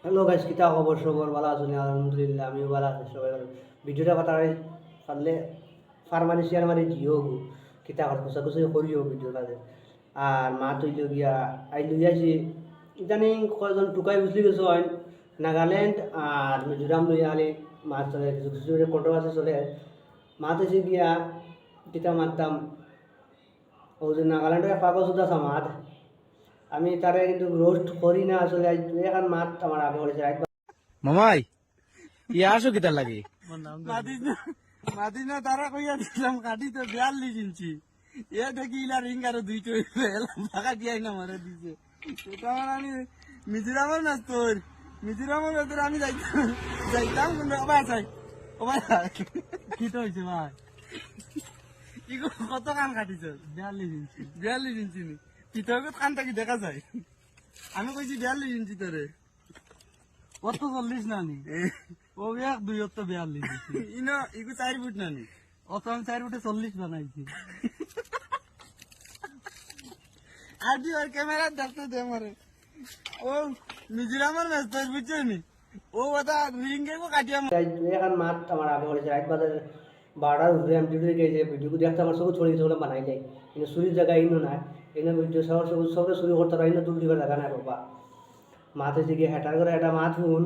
Hello guys, কিতা খবর? সবর ভালো আছেন? আলহামদুলিল্লাহ, আমিও ভালো আছি। সবাই ভালো। ভিডিওটা কথা পারলে ফার্মানি শেয়ার মারি দিও গো, কিতা কথা কুচি করিও ভিডিও কাজে। আর মা তৈল গিয়া আই লই আইছি ইদানিং কয়জন টুকাই বুঝলি গেছো হয় নাগাল্যান্ড আর মিজোরাম লইয়া আলি মাছ চলে, কিছু কিছু কন্ট্রোভার্সি চলে। মা তৈছে গিয়া কিতা মারতাম ও যে নাগাল্যান্ডের পাগল সুদা সামাদ, আমি তারে কিন্তু রোস্ট করি না আসলে। এখন মাত আমার আগে করেছে মামাই ইয়া আসো কিতার লাগে মাদিনা মাদিনা তারা কইয়া দিলাম কাটি তো 42 ইঞ্চি এ দেখি ইলা রিং আরো দুইটো এলাম ফাঁকা দিয়াই না মারা দিছে এটা আমার আমি মিজোরামের ম্যাচ তোর মিজোরামের ম্যাচ আমি যাইতাম কিন্তু অবাই চাই অবাই কি তো হয়েছে ভাই ইগো কত কান কাটিছ 42 ইঞ্চি নি পিতকে কানটা কি দেখা যায় আমি কইছি 42 ইঞ্চি তোরে কত 40 না নি ও এক দুই তো 42 ইনো ইগু 4 ফুট না নি অত আমি 4 ফুটে 40 বানাইছি আজি আর ক্যামেরা দেখতে দে মারে ও মিজোরামের ম্যাচ তোর বুঝছো নি ও ওটা রিঙ্গে কো কাটিয়া এখন মাত আমার আগে করেছে রাত বাজার 12টার উপরে আমি ডিউটি গেছে ভিডিও দেখতে আমার সব ছড়িয়ে ছড়ে বানাই নাই, কিন্তু চুরির জায়গা ইনো না, এনে ভিডিও সবার সব সবরে চুরি করতে পারি না, তুল দিবার জায়গা নাই বাবা। মাথে দিকে হেটার করে একটা মাছ শুন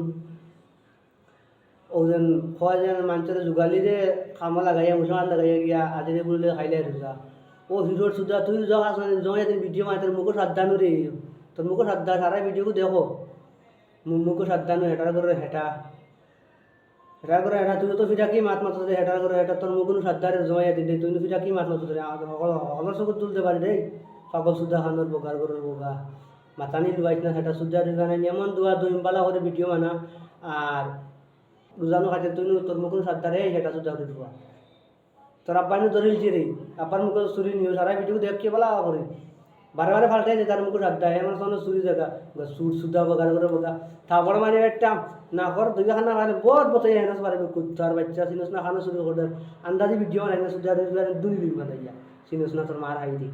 ওজন কয়জন মানুষের যোগালি যে খামা লাগাইয়া মুসলমান লাগাইয়া গিয়া আজিরে বললে খাইলে রুজা ও হিরোর সুদা তুই যাও আসলে জয় একদিন ভিডিও মাই তোর মুখো সাবধান রে, তোর মুখো সাবধান সারা ভিডিওকে দেখো মুখো সাবধান হেটার করে হেটা হেটার করে হেটা তুই তো ফিটা কি মাত মাত হেটার করে হেটা তোর মুখো সাবধানের জয় দিন তুই ফিটা কি মাত মাত হলর চকুত তুলতে পারি রে পাগল সুদা খানোর বোকার গরুর বোকা মাতানি লুয়াইছ না সেটা সুদা দিবা নাই এমন দুয়া দুইম্বালা করে ভিডিও মানা আর রোজানো খাইতে তুই তোর মুখ সাদ্দারে সেটা সুদা করে দিবা তোর আব্বাইনু ধরিলছি রে আব্বার মুখে চুরি নিও সারা ভিডিও দেখকে বলা করে বারে বারে ফাল্টাই যে তার মুখে সাদ্দা এমন সামনে চুরি জায়গা সুর সুদা বগার করে বোকা থাপড় মারি একটা না কর দুই খানা খানে বহুত বছর হেনাস পারে কুত্তার বাচ্চা চিনস না খানা চুরি করে আন্দাজি ভিডিও বানাই না সুদা দুই দিন বানাইয়া চিনস না তোর মার হাই দি